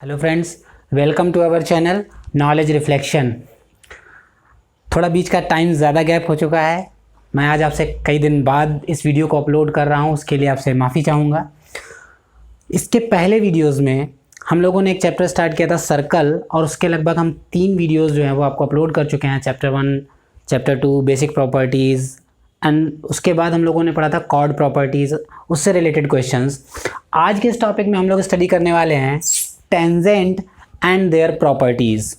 Hello friends, welcome to our channel knowledge reflection. थोड़ा बीच का टाइम ज़्यादा गैप हो चुका है। मैं आज आपसे कई दिन बाद इस वीडियो को अपलोड कर रहा हूँ, उसके लिए आपसे माफ़ी चाहूँगा। इसके पहले वीडियोस में हम लोगों ने एक चैप्टर स्टार्ट किया था सर्कल, और उसके लगभग हम 3 वीडियोस जो हैं वो आपको अपलोड कर चुके हैं। Chapter 1, chapter 2 basic properties, and उसके बाद हम लोगों ने पढ़ा था कॉर्ड प्रॉपर्टीज़, उससे रिलेटेड क्वेश्चंस। आज के इस टॉपिक में हम लोग स्टडी करने वाले हैं tangent and their properties.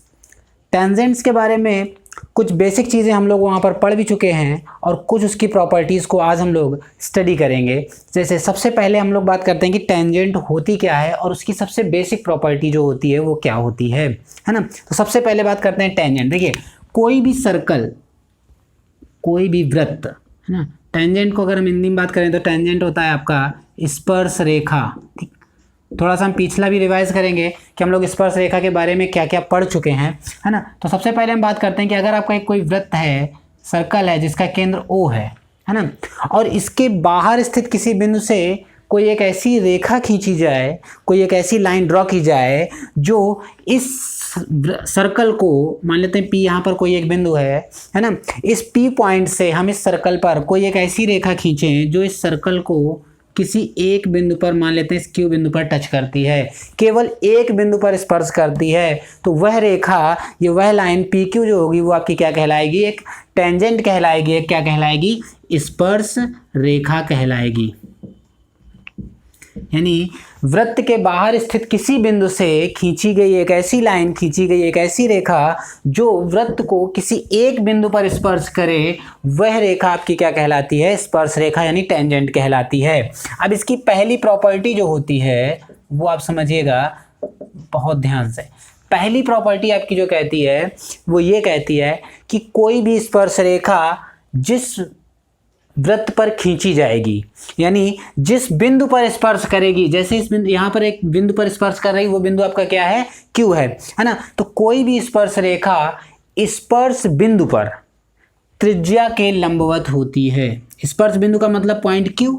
Tangents के बारे में कुछ बेसिक चीज़ें हम लोग वहाँ पर पढ़ भी चुके हैं, और कुछ उसकी प्रॉपर्टीज़ को आज हम लोग स्टडी करेंगे। जैसे सबसे पहले हम लोग बात करते हैं कि टेंजेंट होती क्या है और उसकी सबसे बेसिक प्रॉपर्टी जो होती है वो क्या होती है ना। तो सबसे पहले बात करते हैं टेंजेंट। देखिए, कोई भी सर्कल, कोई भी वृत्त, है ना, टेंजेंट को अगर हम हिंदी में बात करें तो टेंजेंट होता है आपका स्पर्श रेखा। ठीक, थोड़ा सा हम पिछला भी रिवाइज करेंगे कि हम लोग स्पर्श रेखा के बारे में क्या क्या पढ़ चुके हैं, है ना। तो सबसे पहले हम बात करते हैं कि अगर आपका एक कोई वृत्त है, सर्कल है, जिसका केंद्र O है ना, और इसके बाहर स्थित किसी बिंदु से कोई एक ऐसी रेखा खींची जाए, कोई एक ऐसी लाइन ड्रॉ की जाए जो इस सर्कल को, मान लेते हैं P, यहाँ पर कोई एक बिंदु है ना, इस P पॉइंट से हम इस सर्कल पर कोई एक ऐसी रेखा खींचें जो इस सर्कल को किसी एक बिंदु पर, मान लेते हैं इस Q बिंदु पर टच करती है, केवल एक बिंदु पर स्पर्श करती है, तो वह रेखा, ये वह लाइन PQ जो होगी वो आपकी क्या कहलाएगी? एक टेंजेंट कहलाएगी। एक क्या कहलाएगी? स्पर्श रेखा कहलाएगी। यानी वृत्त के बाहर स्थित किसी बिंदु से खींची गई एक ऐसी लाइन, खींची गई एक ऐसी रेखा जो वृत्त को किसी एक बिंदु पर स्पर्श करे, वह रेखा आपकी क्या कहलाती है? स्पर्श रेखा, यानी टेंजेंट कहलाती है। अब इसकी पहली प्रॉपर्टी जो होती है वो आप समझिएगा बहुत ध्यान से। पहली प्रॉपर्टी आपकी जो कहती है वो ये कहती है कि कोई भी स्पर्श रेखा जिस वृत्त पर खींची जाएगी, यानी जिस बिंदु पर स्पर्श करेगी, जैसे इस बिंदु, यहाँ पर एक बिंदु पर स्पर्श कर रही, वो बिंदु आपका क्या है? Q है ना। तो कोई भी स्पर्श रेखा स्पर्श बिंदु पर त्रिज्या के लंबवत होती है। स्पर्श बिंदु का मतलब पॉइंट Q,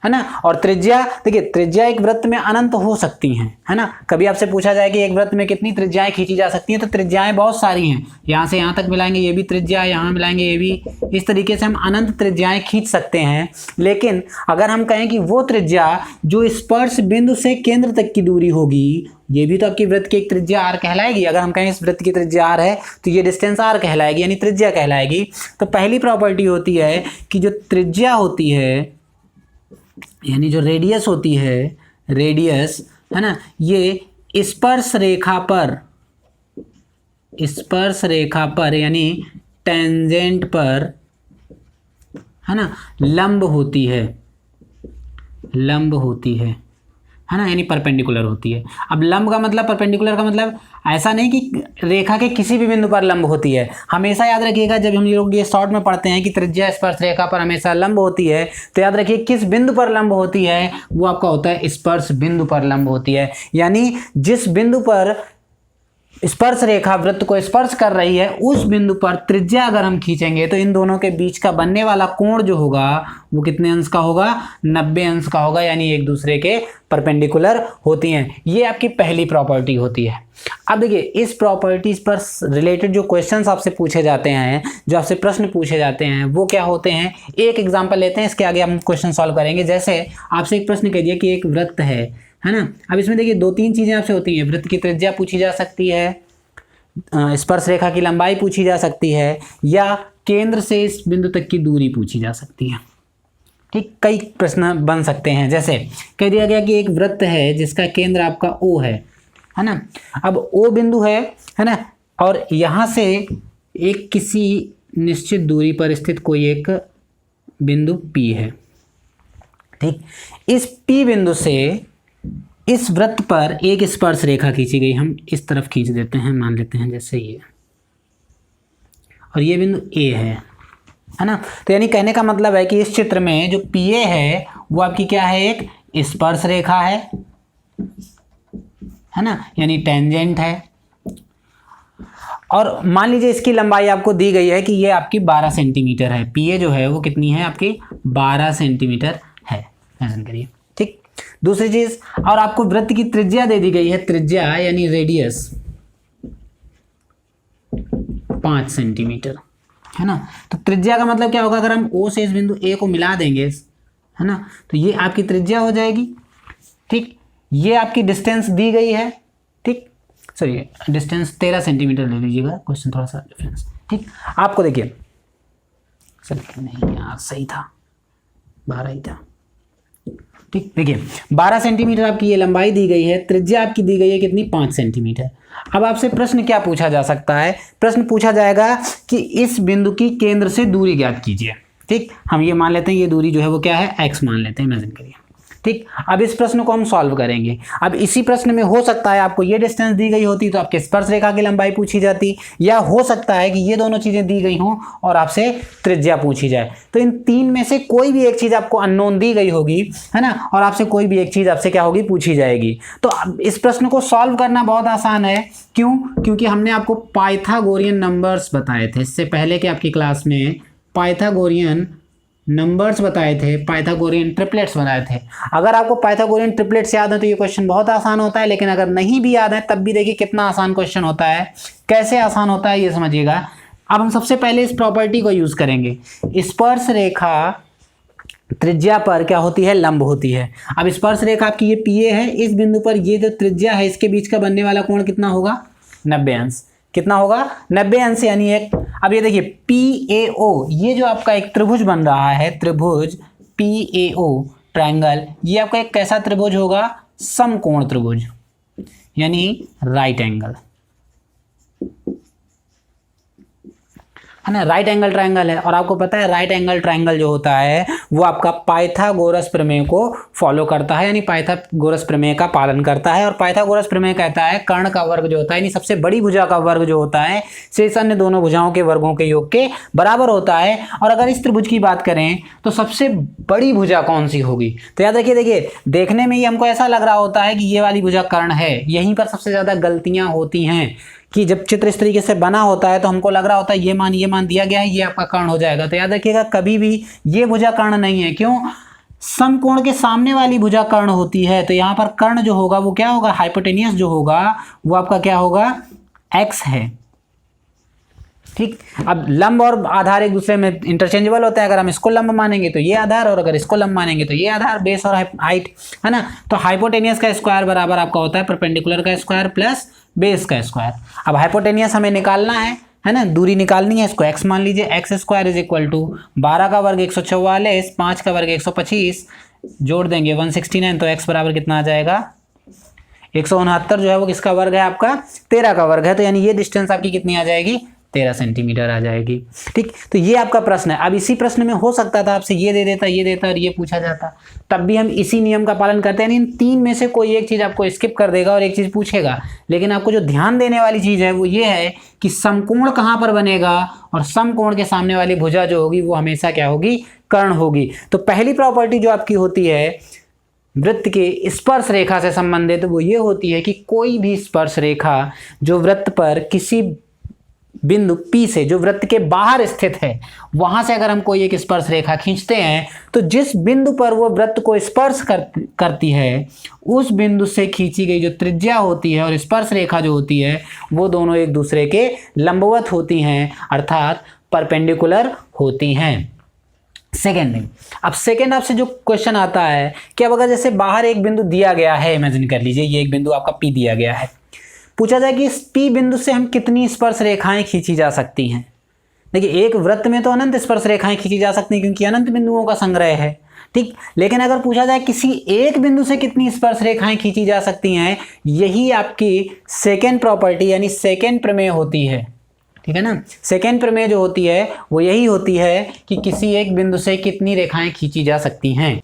है ना। और त्रिज्या, देखिए त्रिज्या एक वृत्त में अनंत हो सकती हैं, है ना। कभी आपसे पूछा जाए कि एक वृत्त में कितनी त्रिज्याएं खींची जा सकती हैं, तो त्रिज्याएं बहुत सारी हैं। यहाँ से यहाँ तक मिलाएंगे ये भी त्रिज्या, यहाँ मिलाएंगे ये भी, इस तरीके से हम अनंत त्रिज्याएं खींच सकते हैं। लेकिन अगर हम कहें कि वो त्रिज्या जो स्पर्श बिंदु से केंद्र तक की दूरी होगी, ये भी तो आपकी वृत्त की एक त्रिज्या r कहलाएगी। अगर हम कहें इस वृत्त की त्रिज्या r है तो ये डिस्टेंस r कहलाएगी, यानी त्रिज्या कहलाएगी। तो पहली प्रॉपर्टी होती है कि जो त्रिज्या होती है, यानी जो रेडियस होती है, रेडियस, है ना, ये स्पर्श रेखा पर यानी टेंजेंट पर, है ना, लंब होती है, है ना, यानी परपेंडिकुलर होती है। अब लंब का मतलब, परपेंडिकुलर का मतलब ऐसा नहीं कि रेखा के किसी भी बिंदु पर लंब होती है। हमेशा याद रखिएगा, जब हम लोग ये शॉर्ट में पढ़ते हैं कि त्रिज्या स्पर्श रेखा पर हमेशा लंब होती है, तो याद रखिए किस बिंदु पर लंब होती है, वो आपका होता है स्पर्श बिंदु पर लंब होती है। यानी जिस बिंदु पर स्पर्श रेखा वृत्त को स्पर्श कर रही है, उस बिंदु पर त्रिज्या अगर हम खींचेंगे तो इन दोनों के बीच का बनने वाला कोण जो होगा वो कितने अंश का होगा? 90 अंश का होगा, यानी एक दूसरे के परपेंडिकुलर होती हैं। ये आपकी पहली प्रॉपर्टी होती है। अब देखिए, इस प्रॉपर्टीज पर रिलेटेड जो क्वेश्चंस आपसे पूछे जाते हैं, जो आपसे प्रश्न पूछे जाते हैं, वो क्या होते हैं? एक एग्जाम्पल लेते हैं, इसके आगे हम क्वेश्चन सॉल्व करेंगे। जैसे आपसे एक प्रश्न कह दिया कि एक वृत्त है ना। अब इसमें देखिए 2-3 चीजें आपसे होती हैं। वृत्त की त्रिज्या पूछी जा सकती है, स्पर्श रेखा की लंबाई पूछी जा सकती है, या केंद्र से इस बिंदु तक की दूरी पूछी जा सकती है। ठीक, कई प्रश्न बन सकते हैं। जैसे कह दिया गया कि एक वृत्त है जिसका केंद्र आपका O है ना। अब O बिंदु है ना, और यहाँ से एक किसी निश्चित दूरी पर स्थित कोई एक बिंदु P है। ठीक, इस P बिंदु से इस वृत्त पर एक स्पर्श रेखा खींची गई, हम इस तरफ खींच देते हैं, मान लेते हैं जैसे ये, और ये बिंदु A है ना। तो यानी कहने का मतलब है कि इस चित्र में जो PA है वो आपकी क्या है? एक स्पर्श रेखा है ना, यानी टेंजेंट है। और मान लीजिए इसकी लंबाई आपको दी गई है कि ये आपकी 12 सेंटीमीटर है। PA जो है वो कितनी है? आपकी 12 सेंटीमीटर है। ध्यान करिए। ठीक, दूसरी चीज, और आपको वृत्त की त्रिज्या दे दी गई है, त्रिज्या यानी रेडियस 5 सेंटीमीटर, है ना। तो त्रिज्या का मतलब क्या होगा, अगर हम O से इस बिंदु A को मिला देंगे, है ना, तो ये आपकी त्रिज्या हो जाएगी। ठीक, ये आपकी डिस्टेंस दी गई है। ठीक, सॉरी डिस्टेंस 13 सेंटीमीटर ले लीजिएगा, क्वेश्चन थोड़ा सा डिफरेंस। ठीक, आपको देखिए, चलिए नहीं यार सही था, 12 ही था। ठीक, देखिए 12 सेंटीमीटर आपकी ये लंबाई दी गई है, त्रिज्या आपकी दी गई है कितनी, 5 सेंटीमीटर। अब आपसे प्रश्न क्या पूछा जा सकता है, प्रश्न पूछा जाएगा कि इस बिंदु की केंद्र से दूरी ज्ञात कीजिए। ठीक, हम ये मान लेते हैं ये दूरी जो है वो क्या है, x मान लेते हैं, इमेजिन करिए। ठीक, अब इस प्रश्न को हम सॉल्व करेंगे। अब इसी प्रश्न में हो सकता है आपको ये डिस्टेंस दी गई होती तो आपके स्पर्श रेखा की लंबाई पूछी जाती, या हो सकता है कि ये दोनों चीजें दी गई हों और आपसे त्रिज्या पूछी जाए। तो इन तीन में से कोई भी एक चीज आपको अननोन दी गई होगी, है ना, और आपसे कोई भी एक चीज आपसे क्या होगी, पूछी जाएगी। तो अब इस प्रश्न को सॉल्व करना बहुत आसान है। क्यों? क्योंकि हमने आपको पाइथागोरियन नंबर्स बताए थे इससे पहले के आपकी क्लास में, पाइथागोरियन नंबर्स बताए थे, पाइथागोरियन ट्रिपलेट्स बनाए थे। अगर आपको पाइथागोरियन ट्रिपलेट्स याद है तो ये क्वेश्चन बहुत आसान होता है, लेकिन अगर नहीं भी याद है तब भी देखिए कितना आसान क्वेश्चन होता है। कैसे आसान होता है ये समझिएगा। अब हम सबसे पहले इस प्रॉपर्टी को यूज करेंगे, स्पर्श रेखा त्रिज्या पर क्या होती है, लंब होती है। अब स्पर्श रेखा आपकी ये PA है, इस बिंदु पर ये जो त्रिज्या है इसके बीच का बनने वाला कोण कितना होगा, 90 अंश। कितना होगा, 90 अंश, यानी एक। अब ये देखिए PAO, ये जो आपका एक त्रिभुज बन रहा है, त्रिभुज PAO ट्रायंगल, ये आपका एक कैसा त्रिभुज होगा, समकोण त्रिभुज, यानी राइट एंगल, है ना, राइट एंगल ट्रायंगल है। और आपको पता है राइट एंगल ट्रायंगल जो होता है वो आपका पाइथागोरस प्रमेय को फॉलो करता है, यानी पाइथागोरस प्रमेय का पालन करता है। और पाइथागोरस प्रमेय कहता है कर्ण का वर्ग जो होता है, यानी सबसे बड़ी भुजा का वर्ग जो होता है शेष अन्य दोनों भुजाओं के वर्गों के योग के बराबर होता है। और अगर इस त्रिभुज की बात करें तो सबसे बड़ी भुजा कौन सी होगी, तो याद रखिए, देखिए देखने में ही हमको ऐसा लग रहा होता है कि ये वाली भुजा कर्ण है, यहीं पर सबसे ज्यादा गलतियां होती हैं कि जब चित्र इस तरीके से बना होता है तो हमको लग रहा होता है ये मान दिया गया है, ये आपका कर्ण हो जाएगा। तो याद रखिएगा कभी भी ये भुजा कर्ण नहीं है। क्यों? समकोण के सामने वाली भुजा कर्ण होती है। तो यहाँ पर कर्ण जो होगा वो क्या होगा, हाइपोटेनियस जो होगा वो आपका क्या होगा, x है। ठीक, अब लंब और आधार एक दूसरे में इंटरचेंजेबल होता है। अगर हम इसको लंब मानेंगे तो ये आधार, और अगर इसको लंब मानेंगे तो ये आधार, बेस और हाइट, है ना। तो हाइपोटेनियस का स्क्वायर बराबर आपका होता है परपेंडिकुलर का स्क्वायर प्लस बेस का स्क्वायर। अब हाइपोटेनियस हमें निकालना है ना, दूरी निकालनी है, इसको x मान लीजिए। X square is equal to 12 का वर्ग 144, 5 का वर्ग 125, जोड़ देंगे 169, तो x बराबर कितना आ जाएगा, 169 जो है वो किसका वर्ग है, आपका 13 का वर्ग है। तो यानी ये डिस्टेंस आपकी कितनी आ जाएगी, 13 सेंटीमीटर आ जाएगी। ठीक, तो ये आपका प्रश्न है। अब इसी प्रश्न में हो सकता था आपसे ये दे देता और ये पूछा जाता, तब भी हम इसी नियम का पालन करते हैं। इन तीन में से कोई एक चीज आपको स्किप कर देगा और एक चीज पूछेगा। लेकिन आपको जो ध्यान देने वाली चीज है वो ये है कि समकोण कहाँ पर बनेगा, और समकोण के सामने वाली भुजा जो होगी वो हमेशा क्या होगी, कर्ण होगी। तो पहली प्रॉपर्टी जो आपकी होती है वृत्त के स्पर्श रेखा से संबंधित वो ये होती है कि कोई भी स्पर्श रेखा जो वृत्त पर किसी बिंदु P से, जो वृत्त के बाहर स्थित है, वहां से अगर हम कोई एक स्पर्श रेखा खींचते हैं तो जिस बिंदु पर वो वृत्त को स्पर्श करती है उस बिंदु से खींची गई जो त्रिज्या होती है और स्पर्श रेखा जो होती है वो दोनों एक दूसरे के लंबवत होती हैं, अर्थात परपेंडिकुलर होती हैं। सेकेंड, अब सेकेंड आपसे जो क्वेश्चन आता है कि अब अगर जैसे बाहर एक बिंदु दिया गया है, इमेजिन कर लीजिए ये एक बिंदु आपका P दिया गया है, पूछा जाए कि इस P बिंदु से हम कितनी स्पर्श रेखाएं खींची जा सकती हैं। देखिए एक वृत्त में तो अनंत स्पर्श रेखाएं खींची जा सकती हैं क्योंकि अनंत बिंदुओं का संग्रह है। ठीक, लेकिन अगर पूछा जाए किसी एक बिंदु से कितनी स्पर्श रेखाएं खींची जा सकती हैं, यही आपकी सेकेंड प्रॉपर्टी यानी सेकेंड प्रमेय होती है। ठीक है ना, सेकेंड प्रमेय जो होती है वो यही होती है कि किसी एक बिंदु से कितनी रेखाएं खींची जा सकती हैं।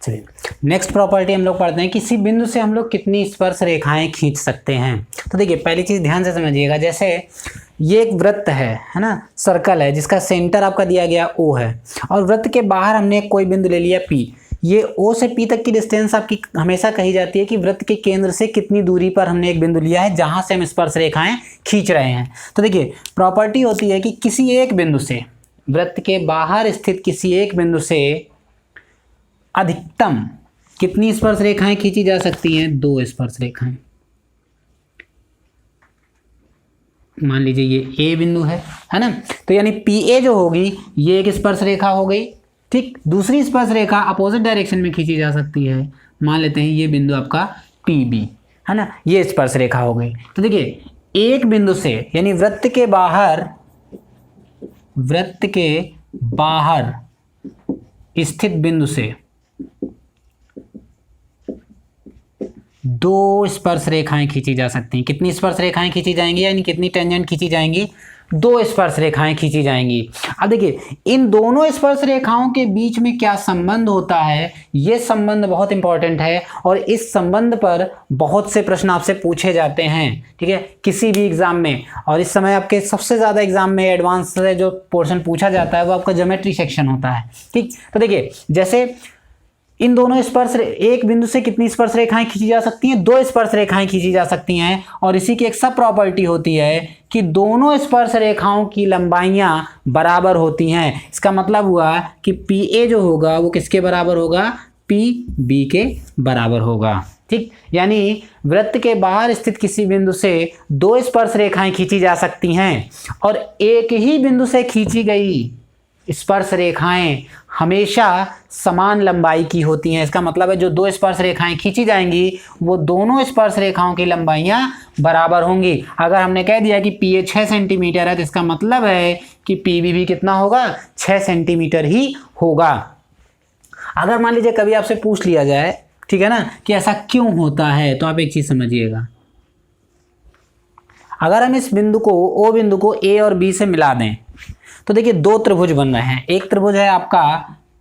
चलिए नेक्स्ट प्रॉपर्टी हम लोग पढ़ते हैं, किसी बिंदु से हम लोग कितनी स्पर्श रेखाएं खींच सकते हैं। तो देखिए पहली चीज ध्यान से समझिएगा, जैसे ये एक वृत्त है ना, सर्कल है जिसका सेंटर आपका दिया गया O है, और वृत्त के बाहर हमने कोई बिंदु ले लिया P। ये O से P तक की डिस्टेंस आपकी हमेशा कही जाती है कि वृत्त के केंद्र से कितनी दूरी पर हमने एक बिंदु लिया है जहां से हम स्पर्श रेखाएं खींच रहे हैं। तो देखिए प्रॉपर्टी होती है कि किसी एक बिंदु से, वृत्त के बाहर स्थित किसी एक बिंदु से अधिकतम कितनी स्पर्श रेखाएं खींची जा सकती हैं? 2 स्पर्श रेखाएं। मान लीजिए ये ए बिंदु है ना, तो यानी पी ए जो होगी ये एक स्पर्श रेखा हो गई। ठीक, दूसरी स्पर्श रेखा अपोजिट डायरेक्शन में खींची जा सकती है। मान लेते हैं ये बिंदु आपका पी बी है ना, ये स्पर्श रेखा हो गई। तो देखिए एक बिंदु से यानी वृत्त के बाहर स्थित बिंदु से 2 स्पर्श रेखाएं खींची जा सकती हैं। कितनी स्पर्श रेखाएं खींची जाएंगी, यानी कितनी टेंजेंट खींची जाएंगी? 2 स्पर्श रेखाएं खींची जाएंगी। अब देखिए इन दोनों स्पर्श रेखाओं के बीच में क्या संबंध होता है, ये संबंध बहुत इंपॉर्टेंट है और इस संबंध पर बहुत से प्रश्न आपसे पूछे जाते हैं। ठीक है, किसी भी एग्जाम में। और इस समय आपके सबसे ज़्यादा एग्जाम में एडवांस से जो पोर्शन पूछा जाता है वो आपका ज्योमेट्री सेक्शन होता है। ठीक, तो देखिए जैसे इन दोनों एक बिंदु से कितनी स्पर्श रेखाएं खींची जा सकती हैं? 2 स्पर्श रेखाएं खींची जा सकती हैं। और इसी की एक सब प्रॉपर्टी होती है कि दोनों स्पर्श रेखाओं की लंबाइयां बराबर होती हैं। इसका मतलब हुआ कि पी ए जो होगा वो किसके बराबर होगा? पी बी के बराबर होगा। ठीक, यानी वृत्त के बाहर स्थित किसी बिंदु से 2 स्पर्श रेखाएं खींची जा सकती हैं और एक ही बिंदु से खींची गई स्पर्श रेखाएं हमेशा समान लंबाई की होती हैं। इसका मतलब है जो 2 स्पर्श रेखाएं खींची जाएंगी वो दोनों स्पर्श रेखाओं की लंबाइयां बराबर होंगी। अगर हमने कह दिया कि पी ए 6 सेंटीमीटर है तो इसका मतलब है कि पी बी भी कितना होगा? 6 सेंटीमीटर ही होगा। अगर मान लीजिए कभी आपसे पूछ लिया जाए, ठीक है ना, कि ऐसा क्यों होता है, तो आप एक चीज समझिएगा। अगर हम इस बिंदु को ओ बिंदु को ए और बी से मिला दें तो देखिए 2 त्रिभुज बन रहे हैं। एक त्रिभुज है आपका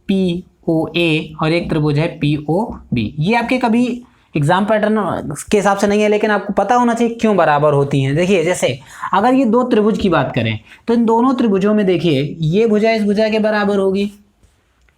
पी ओ ए और एक त्रिभुज है पी ओ बी। ये आपके कभी एग्जाम पैटर्न के हिसाब से नहीं है, लेकिन आपको पता होना चाहिए क्यों बराबर होती हैं। देखिए जैसे अगर ये 2 त्रिभुज की बात करें तो इन दोनों त्रिभुजों में देखिए ये भुजा इस भुजा के बराबर होगी।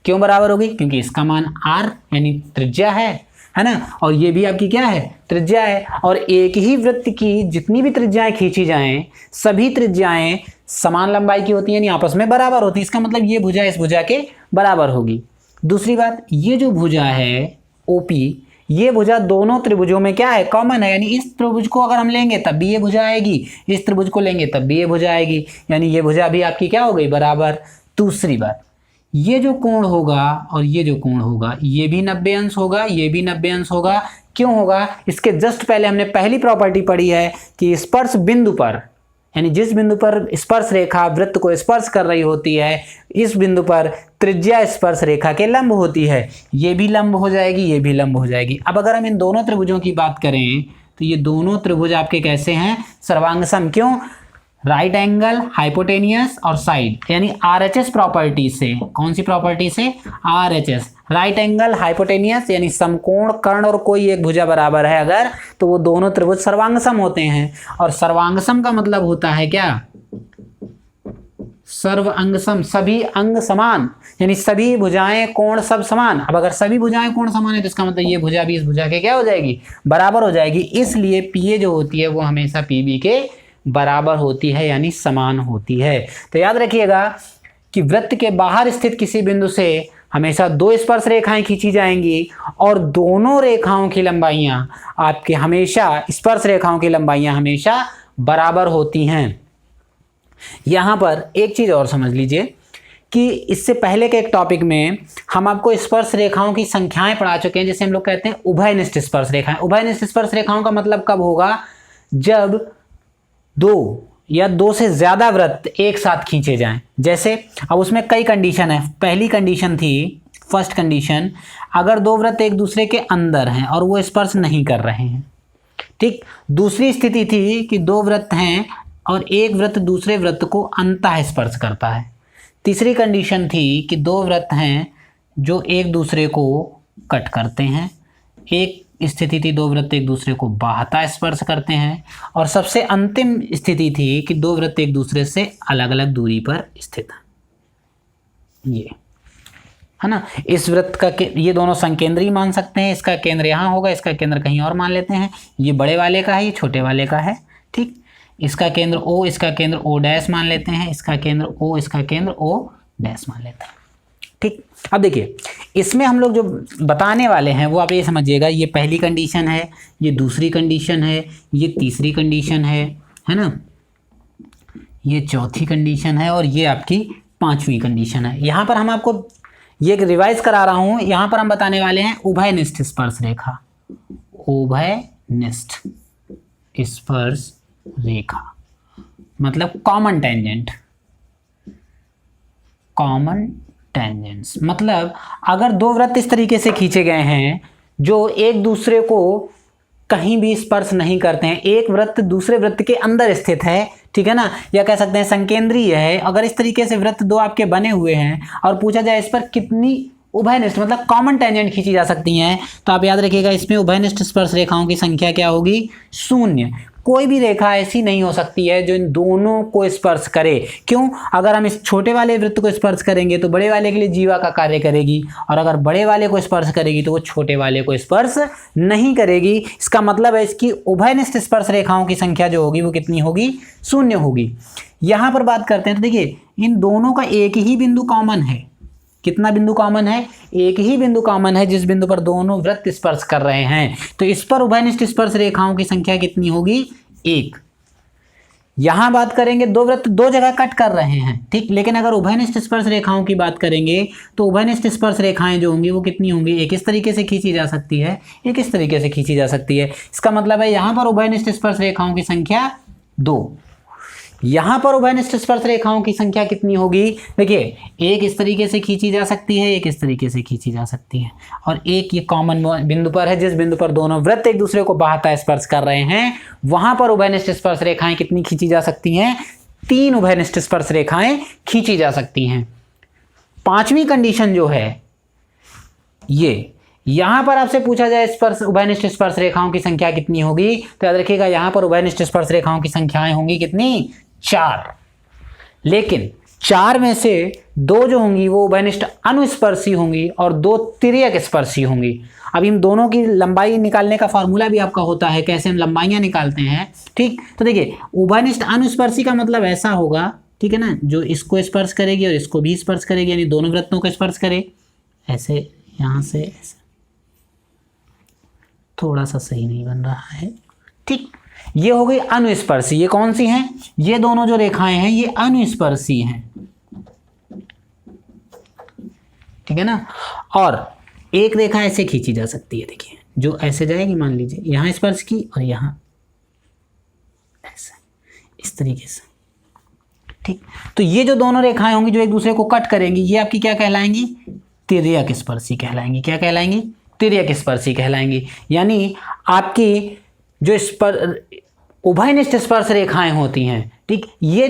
क्यों बराबर होगी? क्योंकि इसका मान r यानी त्रिज्या है ना, और ये भी आपकी क्या है? त्रिज्या है। और एक ही वृत्त की जितनी भी त्रिज्याएं खींची जाएं सभी त्रिज्याएं समान लंबाई की होती हैं, यानी आपस में बराबर होती है। इसका मतलब ये भुजा इस भुजा के बराबर होगी। दूसरी बात, ये जो भुजा है ओपी, ये भुजा दोनों त्रिभुजों में क्या है? कॉमन है। यानी इस त्रिभुज को अगर हम लेंगे तब भी ये भुजा आएगी, इस त्रिभुज को लेंगे तब भी ये भुजा आएगी, यानी ये भुजा भी आपकी क्या हो गई? बराबर। दूसरी बात, ये जो कोण होगा और ये जो कोण होगा ये भी 90 अंश होगा, ये भी 90 अंश होगा। क्यों होगा? इसके जस्ट पहले हमने पहली प्रॉपर्टी पढ़ी है कि स्पर्श बिंदु पर, यानी जिस बिंदु पर स्पर्श रेखा वृत्त को स्पर्श कर रही होती है, इस बिंदु पर त्रिज्या स्पर्श रेखा के लंब होती है। ये भी लंब हो जाएगी, ये भी लंब हो जाएगी। अब अगर हम इन दोनों त्रिभुजों की बात करें तो ये दोनों त्रिभुज आपके कैसे हैं? सर्वांगसम। क्यों? राइट एंगल, हाइपोटेनियस और साइड, यानी RHS प्रॉपर्टी से। कौन सी प्रॉपर्टी से? RHS, राइट एंगल, हाइपोटेनियस, यानी समकोण कर्ण और कोई एक भुजा बराबर है अगर, तो वो दोनों त्रिभुज सर्वांगसम होते हैं। और सर्वांगसम का मतलब होता है क्या? सर्व अंगसम, सभी अंग समान, यानी सभी भुजाएं कोण सब समान। अब अगर सभी भुजाएं कोण समान है तो इसका मतलब ये भुजा भी इस भुजा के क्या हो जाएगी? बराबर हो जाएगी। इसलिए पीए जो होती है वो हमेशा पीबी के बराबर होती है, यानी समान होती है। तो याद रखिएगा कि वृत्त के बाहर स्थित किसी बिंदु से हमेशा 2 स्पर्श रेखाएं खींची जाएंगी और दोनों रेखाओं की लंबाइयां आपके हमेशा, स्पर्श रेखाओं की लंबाइयां हमेशा बराबर होती हैं। यहां पर एक चीज और समझ लीजिए कि इससे पहले के एक टॉपिक में हम आपको स्पर्श रेखाओं की संख्याएं पढ़ा चुके हैं, जिसे हम लोग कहते हैं उभयनिष्ठ स्पर्श रेखाएं। उभयनिष्ठ स्पर्श रेखाओं का मतलब कब होगा? जब 2 या 2 से ज्यादा वृत्त एक साथ खींचे जाएं। जैसे अब उसमें कई कंडीशन है। पहली कंडीशन थी, फर्स्ट कंडीशन, अगर 2 वृत्त एक दूसरे के अंदर हैं और वो स्पर्श नहीं कर रहे हैं। ठीक। दूसरी स्थिति थी कि 2 वृत्त हैं और एक वृत्त दूसरे वृत्त को अंतः स्पर्श करता है। तीसरी कंडीशन थी कि 2 वृत्त हैं जो एक दूसरे को कट करते हैं। एक स्थिति थी 2 वृत्त एक दूसरे को बाहता स्पर्श करते हैं। और सबसे अंतिम स्थिति थी कि 2 वृत्त एक दूसरे से अलग अलग दूरी पर स्थित है। ये है ना, इस वृत्त का ये दोनों संकेंद्री मान सकते हैं। इसका केंद्र यहाँ होगा, इसका केंद्र कहीं और मान लेते हैं। ये बड़े वाले का है, ये छोटे वाले का है। ठीक। इसका केंद्र O, इसका केंद्र O डैश मान लेते हैं। इसका केंद्र O, इसका केंद्र O डैश मान लेते हैं। ठीक। अब देखिए इसमें हम लोग जो बताने वाले हैं वो आप ये समझिएगा, ये पहली कंडीशन है, ये दूसरी कंडीशन है, ये तीसरी कंडीशन है ना, ये चौथी कंडीशन है और ये आपकी पांचवी कंडीशन है। यहाँ पर हम आपको ये रिवाइज करा रहा हूँ, यहाँ पर हम बताने वाले हैं उभयनिष्ठ स्पर्श रेखा, उभयनिष्ठ स्पर्श रेखा मतलब कॉमन टेंजेंट, कॉमन टेंजेंट्स मतलब अगर दो वृत्त इस तरीके से खींचे गए हैं जो एक दूसरे को कहीं भी स्पर्श नहीं करते हैं, एक वृत्त दूसरे वृत्त के अंदर स्थित है, ठीक है ना, या कह सकते हैं संकेंद्रीय है। अगर इस तरीके से वृत्त दो आपके बने हुए हैं और पूछा जाए इस पर कितनी उभयनिष्ठ मतलब कॉमन टेंजेंट खींची जा सकती हैं, तो आप याद रखिएगा इसमें उभयनिष्ठ स्पर्श रेखाओं की संख्या क्या होगी, 0। कोई भी रेखा ऐसी नहीं हो सकती है जो इन दोनों को स्पर्श करे। क्यों? अगर हम इस छोटे वाले वृत्त को स्पर्श करेंगे तो बड़े वाले के लिए जीवा का कार्य करेगी, और अगर बड़े वाले को स्पर्श करेगी तो वो छोटे वाले को स्पर्श नहीं करेगी। इसका मतलब है इसकी उभयनिष्ठ स्पर्श रेखाओं की संख्या जो होगी वो कितनी होगी, 0 होगी। यहां पर बात करते हैं तो देखिए इन दोनों का एक ही बिंदु कॉमन है। कितना बिंदु कॉमन है? एक ही बिंदु कॉमन है जिस बिंदु पर दोनों वृत्त स्पर्श कर रहे हैं। तो इस पर उभयनिष्ठ स्पर्श रेखाओं की संख्या कितनी होगी, 1। यहां बात करेंगे दो वृत्त दो जगह कट कर रहे हैं, ठीक, लेकिन अगर उभयनिष्ठ स्पर्श रेखाओं की बात करेंगे तो उभयनिष्ठ स्पर्श रेखाएं जो होंगी वो कितनी होंगी, एक इस तरीके से खींची जा सकती है, एक इस तरीके से खींची जा सकती है। इसका मतलब है यहां पर उभयनिष्ठ स्पर्श रेखाओं की संख्या 2। यहां पर उभयनिष्ठ स्पर्श रेखाओं की संख्या कितनी होगी, देखिए एक इस तरीके से खींची जा सकती है, एक इस तरीके से खींची जा सकती है, और एक ये कॉमन बिंदु पर है जिस बिंदु पर दोनों वृत्त एक दूसरे को बाहता स्पर्श कर रहे हैं, वहां पर उभयनिष्ठ स्पर्श रेखाएं कितनी खींची जा सकती हैं, 3 उभयनिष्ठ स्पर्श रेखाएं खींची जा सकती हैं। पांचवी कंडीशन जो है ये, यहां पर आपसे पूछा जाए स्पर्श उभयनिष्ठ स्पर्श रेखाओं की संख्या कितनी होगी, तो याद रखिएगा यहां पर उभयनिष्ठ स्पर्श रेखाओं की संख्याएं होंगी कितनी, 4। लेकिन 4 में से 2 जो होंगी वो उभयनिष्ठ अनुस्पर्शी होंगी और 2 तिर्यक स्पर्शी होंगी। अब इन दोनों की लंबाई निकालने का फार्मूला भी आपका होता है, कैसे हम लंबाइयां निकालते हैं, ठीक। तो देखिए उभयनिष्ठ अनुस्पर्शी का मतलब ऐसा होगा, ठीक है ना, जो इसको स्पर्श करेगी और इसको भी स्पर्श करेगी, यानी दोनों वृत्तों को स्पर्श करे, ऐसे यहां से ऐसे। थोड़ा सा सही नहीं बन रहा है, ठीक। ये हो गई अनुस्पर्शी। ये कौन सी हैं, ये दोनों जो रेखाएं हैं ये अनुस्पर्शी हैं, ठीक है ना। और एक रेखा ऐसे खींची जा सकती है, देखिए जो ऐसे जाएगी, मान लीजिए यहां स्पर्श की और यहां ऐसे, इस तरीके से, ठीक। तो ये जो दोनों रेखाएं होंगी जो एक दूसरे को कट करेंगी, ये आपकी क्या कहलाएंगी, तिर्यक स्पर्शी कहलाएंगी। क्या कहलाएंगी, तिर्यक स्पर्शी कहलाएंगी। यानी आपकी जो उभयनिष्ठ स्पर्श रेखाएं होती हैं, ठीक, ये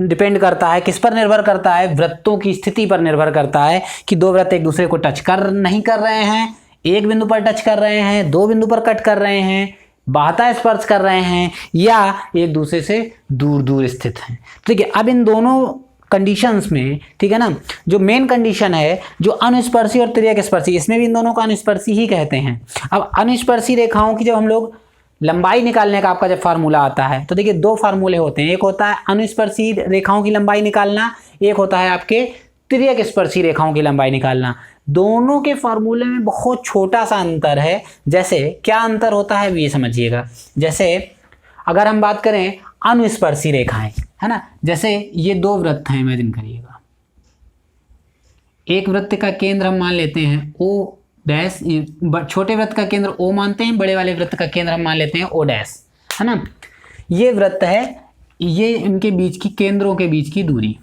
डिपेंड करता है, किस पर निर्भर करता है, वृत्तों की स्थिति पर निर्भर करता है कि दो वृत्त एक दूसरे को टच कर नहीं कर रहे हैं, एक बिंदु पर टच कर रहे हैं, 2 बिंदु पर कट कर रहे हैं, बाहता स्पर्श कर रहे हैं, या एक दूसरे से दूर दूर स्थित हैं। ठीक है, अब इन दोनों कंडीशंस में, ठीक है ना, जो मेन कंडीशन है जो अनुस्पर्शी और तिर्यक स्पर्शी, इसमें भी इन दोनों को अनुस्पर्शी ही कहते हैं। अब अनुस्पर्शी रेखाओं की जब हम लोग लंबाई निकालने का आपका जब फार्मूला आता है तो देखिए 2 फार्मूले होते हैं, एक होता है अनुस्पर्शी रेखाओं की लंबाई निकालना, एक होता है आपके तिर्यक स्पर्शी रेखाओं की लंबाई निकालना। दोनों के फार्मूले में बहुत छोटा सा अंतर है। जैसे क्या अंतर होता है ये समझिएगा। जैसे अगर हम बात करें अनुस्पर्शी रेखाएं, है ना, जैसे ये 2 वृत्त हैं, इमेजिन करिएगा। एक वृत्त का केंद्र हम मान लेते हैं O डैश, छोटे वृत्त का केंद्र O मानते हैं, बड़े वाले वृत्त का केंद्र हम मान लेते हैं O डैश, है ना। ये वृत्त है, ये इनके बीच की, केंद्रों के बीच की दूरी,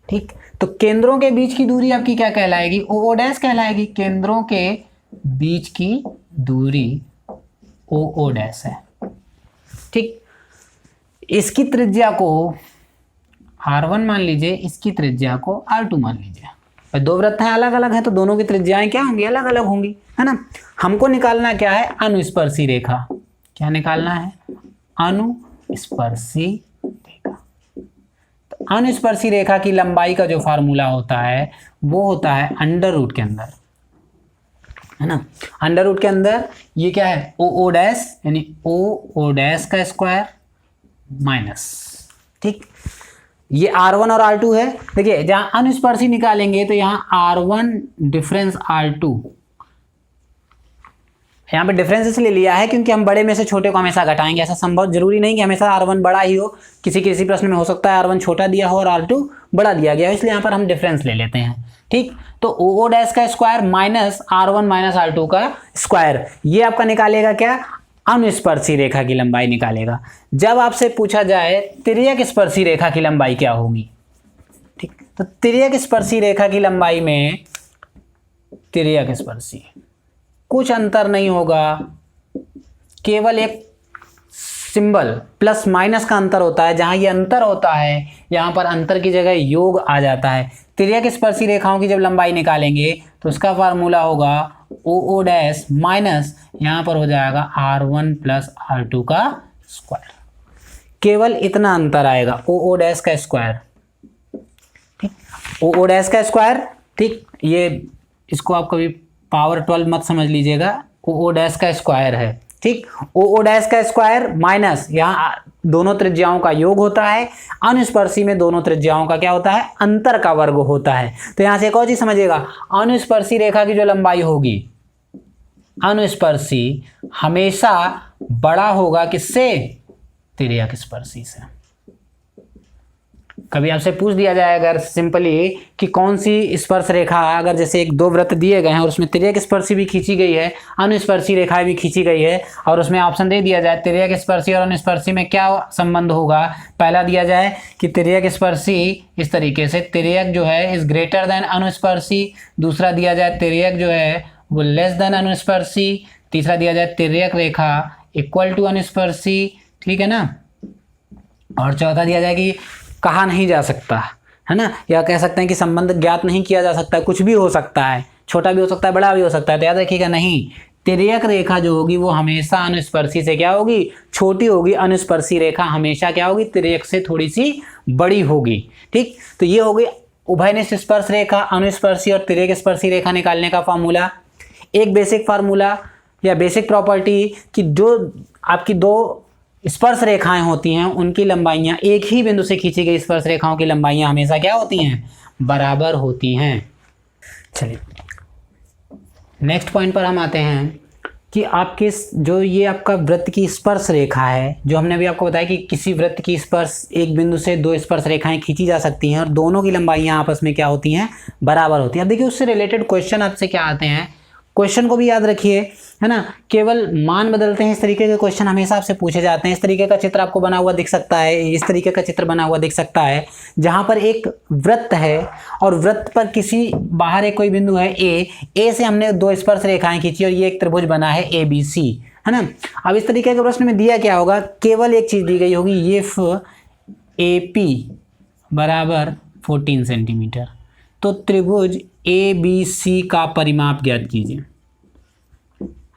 ठीक। तो केंद्रों के बीच की दूरी आपकी क्या कहलाएगी, O डैश कहलाएगी। केंद्रों के बीच की दूरी O डैश है, ठीक। इसकी त्रिज्या को R1 मान लीजिए, इसकी त्रिज्या को R2 मान लीजिए। 2 वृत्त हैं, अलग अलग हैं, तो दोनों की त्रिज्याएं क्या होंगी, अलग अलग होंगी, है ना। हमको निकालना क्या है, अनुस्पर्शी रेखा। क्या निकालना है, अनुस्पर्शी रेखा। तो अनुस्पर्शी रेखा की लंबाई का जो फार्मूला होता है वो होता है अंडर रूट के अंदर, है ना। अंडर रूट के अंदर ये क्या है, O डैश, यानी O डैश का स्क्वायर माइनस, ठीक। ये R1 और R2 है। देखिए जहाँ अनुस्पर्शी निकालेंगे तो यहाँ R1 डिफरेंस R2, यहाँ पे डिफरेंस इसलिए लिया है क्योंकि हम बड़े में से छोटे को हमेशा घटाएंगे। ऐसा संभव जरूरी नहीं कि हमेशा R1 बड़ा ही हो, किसी किसी प्रश्न में हो सकता है R1 छोटा दिया हो और R2 बड़ा दिया गया हो, इसलिए यहाँ पर हम डिफरेंस ले लेते हैं। ठीक, तो OO डैश का square minus R1 minus R2 का स्क्वायर, ये आपका निकालेगा क्या, अनुस्पर्शी रेखा की लंबाई निकालेगा। जब आपसे पूछा जाए तिर्यक स्पर्शी रेखा की लंबाई क्या होगी, ठीक, तो तिर्यक स्पर्शी रेखा की लंबाई में तिर्यक स्पर्शी कुछ अंतर नहीं होगा, केवल एक सिंबल प्लस माइनस का अंतर होता है। जहां ये अंतर होता है यहाँ पर अंतर की जगह योग आ जाता है। तिर्यक स्पर्शी रेखाओं की जब लंबाई निकालेंगे तो उसका फार्मूला होगा OO डैश माइनस यहाँ पर हो जाएगा R1 प्लस R2 का स्क्वायर, केवल इतना अंतर आएगा, OO डैश का स्क्वायर। ठीक, OO डैश का स्क्वायर, ठीक, ये इसको आप कभी पावर 12 मत समझ लीजिएगा, OO डैश का स्क्वायर है। ठीक, OO डैश का स्क्वायर माइनस यहाँ दोनों त्रिज्याओं का योग होता है, अनुस्पर्शी में दोनों त्रिज्याओं का क्या होता है, अंतर का वर्ग होता है। तो यहाँ से एक और चीज समझिएगा, अनुस्पर्शी रेखा की जो लंबाई होगी, अनुस्पर्शी हमेशा बड़ा होगा किससे, तिर्यक स्पर्शी से। कभी आपसे पूछ दिया जाए अगर सिंपली कि कौन सी स्पर्श रेखा, अगर जैसे एक दो वृत्त दिए गए हैं और उसमें तिर्यक स्पर्शी भी खींची गई है, अनुस्पर्शी रेखाएं भी खींची गई है, और उसमें ऑप्शन दे दिया जाए तिर्यक स्पर्शी और अनुस्पर्शी में क्या संबंध होगा। पहला दिया जाए कि तिर्यक स्पर्शी इस तरीके से, तिर्यक जो है इज ग्रेटर देन अनुस्पर्शी, दूसरा दिया जाए तिर्यक जो है वो लेस देन अनुस्पर्शी, तीसरा दिया जाए तिर्यक रेखा इक्वल टू अनुस्पर्शी, ठीक है ना, और चौथा दिया जाए कि कहा नहीं जा सकता है ना, या कह सकते हैं कि संबंध ज्ञात नहीं किया जा सकता, कुछ भी हो सकता है, छोटा भी हो सकता है बड़ा भी हो सकता है। तो याद रखिएगा, नहीं, तिर्यक रेखा जो होगी वो हमेशा अनुस्पर्शी से क्या होगी, छोटी होगी, अनुस्पर्शी रेखा हमेशा क्या होगी, तिर्यक से थोड़ी सी बड़ी होगी। ठीक, तो ये होगी उभयनिष्ठ स्पर्श रेखा, अनुस्पर्शी और तिर्यक स्पर्शी रेखा निकालने का फार्मूला। एक बेसिक फार्मूला या बेसिक प्रॉपर्टी कि जो आपकी दो स्पर्श रेखाएं होती हैं उनकी लंबाइयां, एक ही बिंदु से खींची गई स्पर्श रेखाओं की लंबाइयां हमेशा क्या होती हैं, बराबर होती हैं। चलिए नेक्स्ट पॉइंट पर हम आते हैं कि आपके जो ये आपका वृत्त की स्पर्श रेखा है, जो हमने अभी आपको बताया कि किसी वृत्त की स्पर्श, एक बिंदु से दो स्पर्श रेखाएं खींची जा सकती हैं और दोनों की लंबाइयां आपस में क्या होती हैं, बराबर होती हैं। अब देखिए उससे रिलेटेड क्वेश्चन आपसे क्या आते हैं, क्वेश्चन को भी याद रखिए, है ना, केवल मान बदलते हैं, इस तरीके के क्वेश्चन हमेशा आपसे पूछे जाते हैं। इस तरीके का चित्र आपको बना हुआ दिख सकता है, इस तरीके का चित्र बना हुआ दिख सकता है, जहां पर एक वृत्त है और वृत्त पर किसी बाहर एक कोई बिंदु है ए से हमने दो स्पर्श रेखाएं खींची और ये एक त्रिभुज बना है ABC, है ना। अब इस तरीके के प्रश्न में दिया क्या होगा, केवल एक चीज दी गई होगी, ये AP बराबर 14 सेंटीमीटर। तो त्रिभुज ABC का परिमाप ज्ञात कीजिए,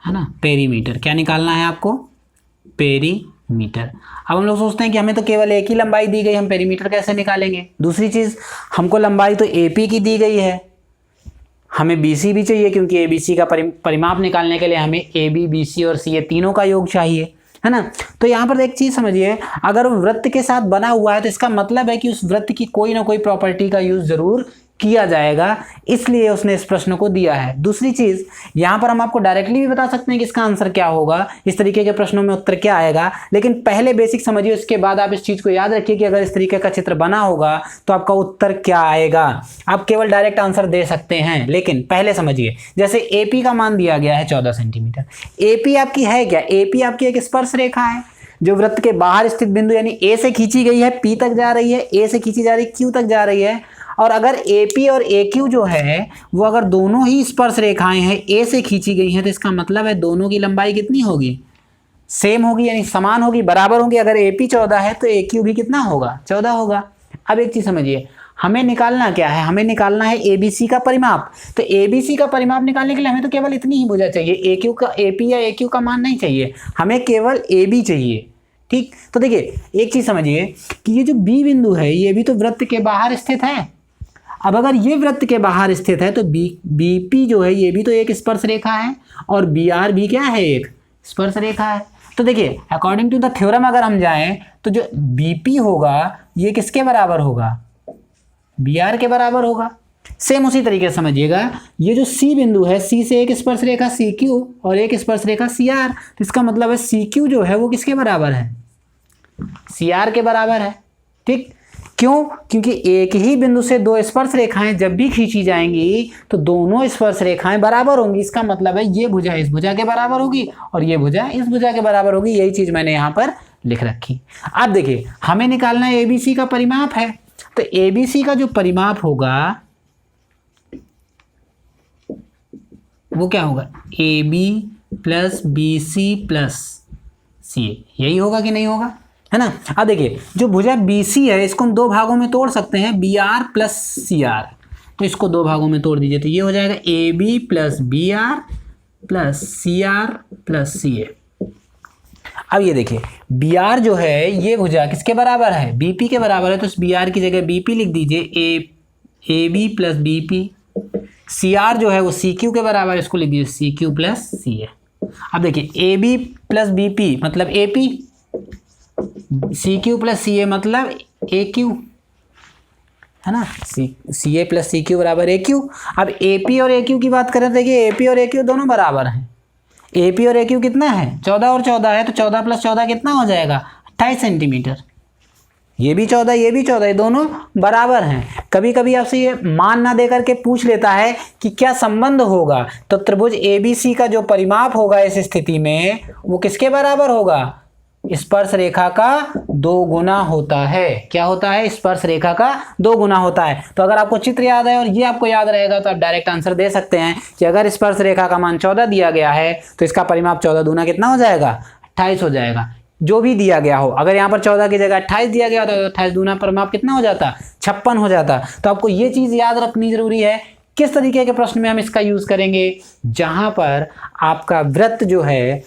है ना, पेरीमीटर। क्या निकालना है आपको, पेरीमीटर। अब हम लोग सोचते हैं कि हमें तो केवल एक ही लंबाई दी गई, हम पेरीमीटर कैसे निकालेंगे। दूसरी चीज, हमको लंबाई तो AP की दी गई है, हमें BC भी चाहिए क्योंकि ABC का परिमाप निकालने के लिए हमें AB, BC और C ये तीनों का योग चाहिए, है ना। तो यहाँ पर एक चीज समझिए, अगर वो वृत्त के साथ बना हुआ है तो इसका मतलब है कि उस वृत्त की कोई ना कोई प्रॉपर्टी का यूज जरूर किया जाएगा, इसलिए उसने इस प्रश्न को दिया है। दूसरी चीज, यहाँ पर हम आपको डायरेक्टली भी बता सकते हैं कि इसका आंसर क्या होगा, इस तरीके के प्रश्नों में उत्तर क्या आएगा, लेकिन पहले बेसिक समझिए, उसके बाद आप इस चीज को याद रखिए कि अगर इस तरीके का चित्र बना होगा तो आपका उत्तर क्या आएगा। आप केवल डायरेक्ट आंसर दे सकते हैं, लेकिन पहले समझिए, जैसे AP का मान दिया गया है 14 सेंटीमीटर। AP आपकी है क्या, AP आपकी एक स्पर्श रेखा है जो वृत्त के बाहर स्थित बिंदु यानी A से खींची गई है, P तक जा रही है, A से खींची जा रही है, Q तक जा रही है। और अगर AP और AQ जो है वो अगर दोनों ही स्पर्श रेखाएं हैं, A से खींची गई हैं, तो इसका मतलब है दोनों की लंबाई कितनी होगी, सेम होगी, यानी समान होगी, बराबर होगी। अगर AP 14 है तो AQ भी कितना होगा, 14 होगा। अब एक चीज समझिए, हमें निकालना क्या है, हमें निकालना है ABC का परिमाप। तो ABC का परिमाप निकालने के लिए हमें तो केवल इतनी ही भुजा चाहिए, AP या AQ का मान नहीं चाहिए, हमें केवल AB चाहिए। ठीक, तो देखिए एक चीज समझिए कि ये जो B बिंदु है ये भी तो वृत्त के बाहर स्थित है। अब अगर ये वृत्त के बाहर स्थित है तो BP जो है ये भी तो एक स्पर्श रेखा है और BR भी क्या है, एक स्पर्श रेखा है। तो देखिए अकॉर्डिंग टू द थ्योरम अगर हम जाएं तो जो बीपी होगा ये किसके बराबर होगा, बी आर के बराबर होगा। सेम उसी तरीके से समझिएगा, ये जो सी बिंदु है, सी से एक स्पर्श रेखा सी क्यू और एक स्पर्श रेखा सी आर, तो इसका मतलब है सी क्यू जो है वो किसके बराबर है, सी आर के बराबर है। ठीक, क्यों, क्योंकि एक ही बिंदु से दो स्पर्श रेखाएं जब भी खींची जाएंगी तो दोनों स्पर्श रेखाएं बराबर होंगी। इसका मतलब है ये भुजा इस भुजा के बराबर होगी और ये भुजा इस भुजा के बराबर होगी। यही चीज मैंने यहाँ पर लिख रखी। अब देखिए हमें निकालना है एबीसी का परिमाप है, तो एबीसी का जो परिमाप होगा वो क्या होगा, A B plus B C plus C A, यही होगा कि नहीं होगा, है ना। अब देखिए जो भुजा बी सी है इसको हम दो भागों में तोड़ सकते हैं, B R plus C R, तो इसको दो भागों में तोड़ दीजिए तो ये हो जाएगा A B plus B R plus C R plus C A. अब ये देखिए बी आर जो है ये भुजा किसके बराबर है, बी पी के बराबर है, तो इस बी आर की जगह बी पी लिख दीजिए, A B plus B P. C R जो है वो सी क्यू के बराबर है, इसको लिख दीजिए सी क्यू प्लस सी ए। अब देखिए A B plus B P मतलब A P, C Q plus C A मतलब ए क्यू, है ना, सी ए प्लस सी क्यू बराबर ए क्यू। अब ए पी और ए क्यू की बात करें तो देखिए ए पी और ए क्यू दोनों बराबर हैं। ए पी और ए क्यू कितना है, 14 और 14 है, तो 14 प्लस 14 कितना हो जाएगा, 28 सेंटीमीटर। ये भी 14 ये भी 14, ये दोनों बराबर हैं। कभी कभी आपसे ये मान ना दे करके पूछ लेता है कि क्या संबंध होगा, तो त्रिभुज एबीसी का जो परिमाप होगा इस स्थिति में वो किसके बराबर होगा, स्पर्श रेखा का 2 गुना होता है। क्या होता है, स्पर्श रेखा का 2 गुना होता है। तो अगर आपको चित्र याद है और ये आपको याद रहेगा तो आप डायरेक्ट आंसर दे सकते हैं कि अगर स्पर्श रेखा का मान 14 दिया गया है तो इसका परिमाप 14 दूना कितना हो जाएगा, 28 हो जाएगा। जो भी दिया गया हो, अगर यहाँ पर 14 की जगह 28 दिया गया तो 28 दूना परिमाप कितना हो जाता, 56 हो जाता। तो आपको ये चीज याद रखनी जरूरी है। किस तरीके के प्रश्न में हम इसका यूज करेंगे, जहां पर आपका वृत्त जो है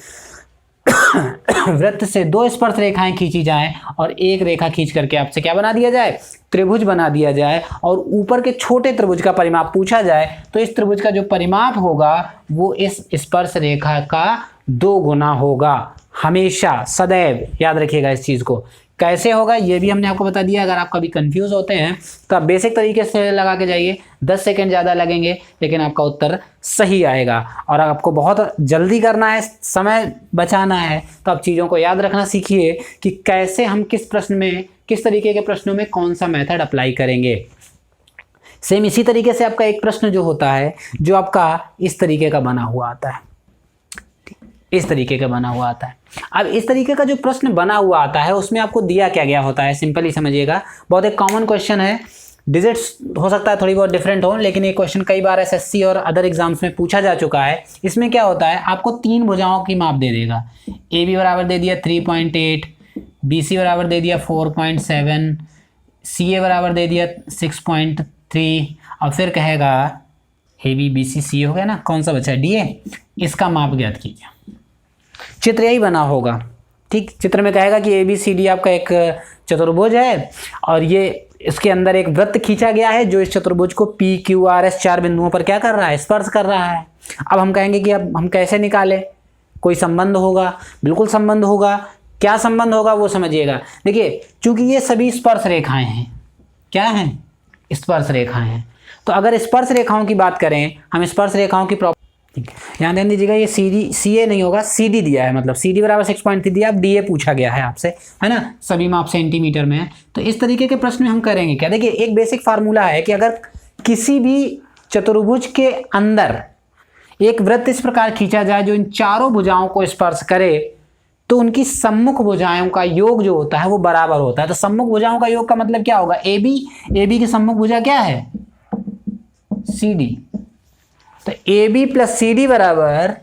वृत्त से 2 स्पर्श रेखाएं खींची जाएं और एक रेखा खींच करके आपसे क्या बना दिया जाए, त्रिभुज बना दिया जाए, और ऊपर के छोटे त्रिभुज का परिमाप पूछा जाए तो इस त्रिभुज का जो परिमाप होगा वो इस स्पर्श रेखा का 2 गुना होगा। हमेशा सदैव याद रखिएगा इस चीज को। कैसे होगा ये भी हमने आपको बता दिया। अगर आप कभी कंफ्यूज होते हैं तो आप बेसिक तरीके से लगा के जाइए, 10 सेकंड ज़्यादा लगेंगे लेकिन आपका उत्तर सही आएगा। और आपको बहुत जल्दी करना है, समय बचाना है, तो आप चीज़ों को याद रखना सीखिए कि कैसे हम किस प्रश्न में, किस तरीके के प्रश्नों में कौन सा मेथड अप्लाई करेंगे। सेम इसी तरीके से आपका एक प्रश्न जो होता है जो आपका इस तरीके का बना हुआ आता है, इस तरीके का बना हुआ आता है। अब इस तरीके का जो प्रश्न बना हुआ आता है उसमें आपको दिया क्या गया होता है, सिंपली समझिएगा। बहुत एक कॉमन क्वेश्चन है, डिजिट्स हो सकता है थोड़ी बहुत डिफरेंट हो, लेकिन ये क्वेश्चन कई बार एसएससी और अदर एग्जाम्स में पूछा जा चुका है। इसमें क्या होता है, आपको 3 भुजाओं की माप दे देगा। ए बी बराबर दे दिया 3.8, बी सी बराबर दे दिया 4.7, सी ए बराबर दे दिया 6.3, और फिर कहेगा ए बी बी सी सी हो गया ना, कौन सा बचा है, डी ए। इसका माप ज्ञात कीजिए। चित्र यही बना होगा। ठीक, चित्र में कहेगा कि ए बी सी डी आपका एक चतुर्भुज है और ये इसके अंदर एक वृत्त खींचा गया है जो इस चतुर्भुज को पी क्यू आर एस 4 बिंदुओं पर क्या कर रहा है, स्पर्श कर रहा है। अब हम कहेंगे कि अब हम कैसे निकालें, कोई संबंध होगा, बिल्कुल संबंध होगा। क्या संबंध होगा वो समझिएगा। देखिए चूंकि ये सभी स्पर्श रेखाएं हैं, क्या हैं, स्पर्श रेखाएं हैं, तो अगर स्पर्श रेखाओं की बात करें, हम स्पर्श रेखाओं की ध्यान ध्यान दीजिएगा, ये सी ए नहीं होगा, सी डी दिया है, मतलब सी डी बराबर 6.3 दिया, अब डी ए पूछा गया है आपसे, है ना, सभी माप सेंटीमीटर में है। तो इस तरीके के प्रश्न में हम करेंगे क्या, देखिए एक बेसिक फार्मूला है कि अगर किसी भी चतुर्भुज के अंदर एक वृत्त इस प्रकार खींचा जाए जो इन चारों भुजाओं को स्पर्श करे तो उनकी सम्मुख भुजाओं का योग जो होता है वो बराबर होता है। तो सम्मुख भुजाओं का योग का मतलब क्या होगा, ए बी की सम्मुख भुजा क्या है, सी डी। तो A B plus C D बराबर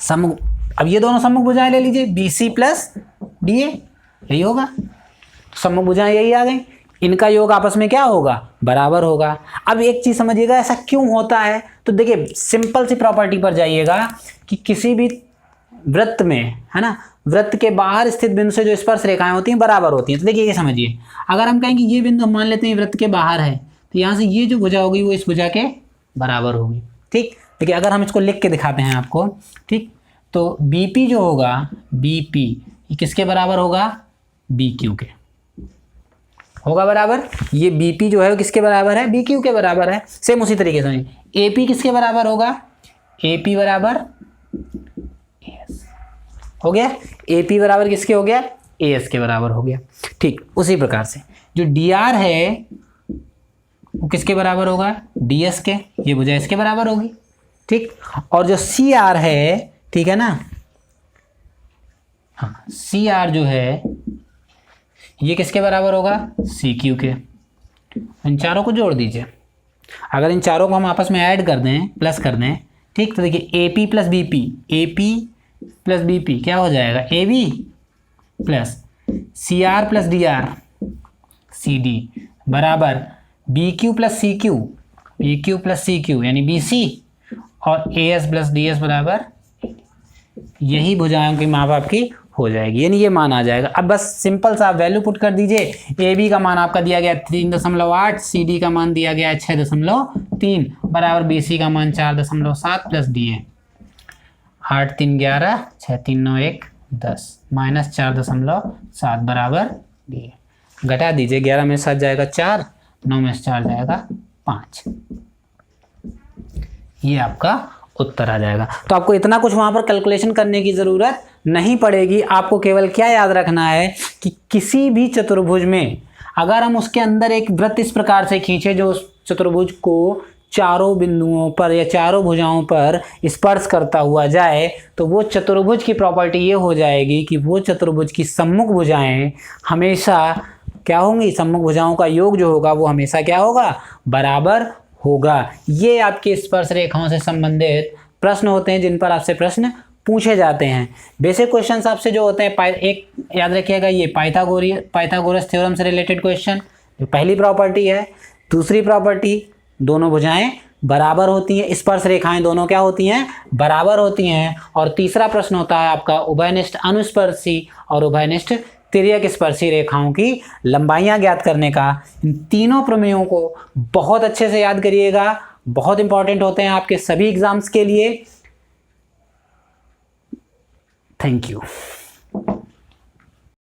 सम्मुख, अब ये दोनों सम्मुख भुजाएं ले लीजिए, B C plus D A, यही होगा। सम्मुख भुजाएं यही आ गई, इनका योग आपस में क्या होगा, बराबर होगा। अब एक चीज समझिएगा ऐसा क्यों होता है, तो देखिए सिंपल सी प्रॉपर्टी पर जाइएगा कि किसी भी वृत्त में, है ना, वृत्त के बाहर स्थित बिंदु से जो स्पर्श रेखाएं होती हैं बराबर होती हैं। तो देखिए ये समझिए, अगर हम कहें कि ये बिंदु मान लेते हैं वृत्त के बाहर है, तो यहाँ से ये जो भुजा होगी वो इस भुजा के बराबर होगी। ठीक, देखिए अगर हम इसको लिख के दिखाते हैं आपको, ठीक, तो बीपी जो होगा, बीपी किसके बराबर होगा, बीक्यू के होगा बराबर। ये बीपी जो है वो किसके बराबर है, बीक्यू के बराबर है। सेम उसी तरीके से एपी किसके बराबर होगा, एपी बराबर एएस हो गया। एपी बराबर किसके हो गया, एएस के बराबर हो गया। ठीक उसी प्रकार से जो डीआर है वो किसके बराबर होगा, डीएस के, ये भुजा इसके बराबर होगी। ठीक, और जो सी आर है, ठीक है ना, हाँ सी आर जो है ये किसके बराबर होगा, सी क्यू के। इन चारों को जोड़ दीजिए। अगर इन चारों को हम आपस में ऐड कर दें, प्लस कर दें, ठीक, तो देखिए AP plus BP, AP plus BP क्या हो जाएगा, AB plus C R plus D R C D बराबर B Q plus C Q, B Q plus C Q यानी बी सी, और A S plus D S बराबर, यही भुजाओं की माप आपकी हो जाएगी, यानी ये मान आ जाएगा। अब बस सिंपल सा वैल्यू पुट कर दीजिए। ए बी का मान आपका दिया गया 3.8, सी डी का मान दिया गया 6.3 बराबर बी सी का मान 4.7 प्लस डी ए 8 3 11 6 3 9 1 10 माइनस 4.7 बराबर डी ए। घटा दीजिए, 11 में 7 जाएगा 4, 9 में 4 जाएगा 5। ये आपका उत्तर आ जाएगा। तो आपको इतना कुछ वहां पर कैलकुलेशन करने की ज़रूरत नहीं पड़ेगी। आपको केवल क्या याद रखना है कि किसी भी चतुर्भुज में अगर हम उसके अंदर एक वृत्त इस प्रकार से खींचे जो उस चतुर्भुज को चारों बिंदुओं पर या चारों भुजाओं पर स्पर्श करता हुआ जाए, तो वो चतुर्भुज की प्रॉपर्टी ये हो जाएगी कि वो चतुर्भुज की सम्मुख भुजाएं हमेशा क्या होंगी, सम्मुख भुजाओं का योग जो होगा वो हमेशा क्या होगा, बराबर होगा। ये आपके स्पर्श रेखाओं से संबंधित प्रश्न होते हैं जिन पर आपसे प्रश्न पूछे जाते हैं। बेसिक क्वेश्चंस आपसे जो होते हैं, एक याद रखिएगा, ये पाइथागोरस थ्योरम से रिलेटेड क्वेश्चन, जो पहली प्रॉपर्टी है। दूसरी प्रॉपर्टी, दोनों भुजाएं बराबर होती हैं, स्पर्श रेखाएं दोनों क्या होती हैं, बराबर होती हैं। और तीसरा प्रश्न होता है आपका उभयनिष्ठ अनुस्पर्शी और उभयनिष्ठ तिर्यक स्पर्शी रेखाओं की लंबाइयां ज्ञात करने का। इन तीनों प्रमेयों को बहुत अच्छे से याद करिएगा, बहुत इंपॉर्टेंट होते हैं आपके सभी एग्जाम्स के लिए। Thank you.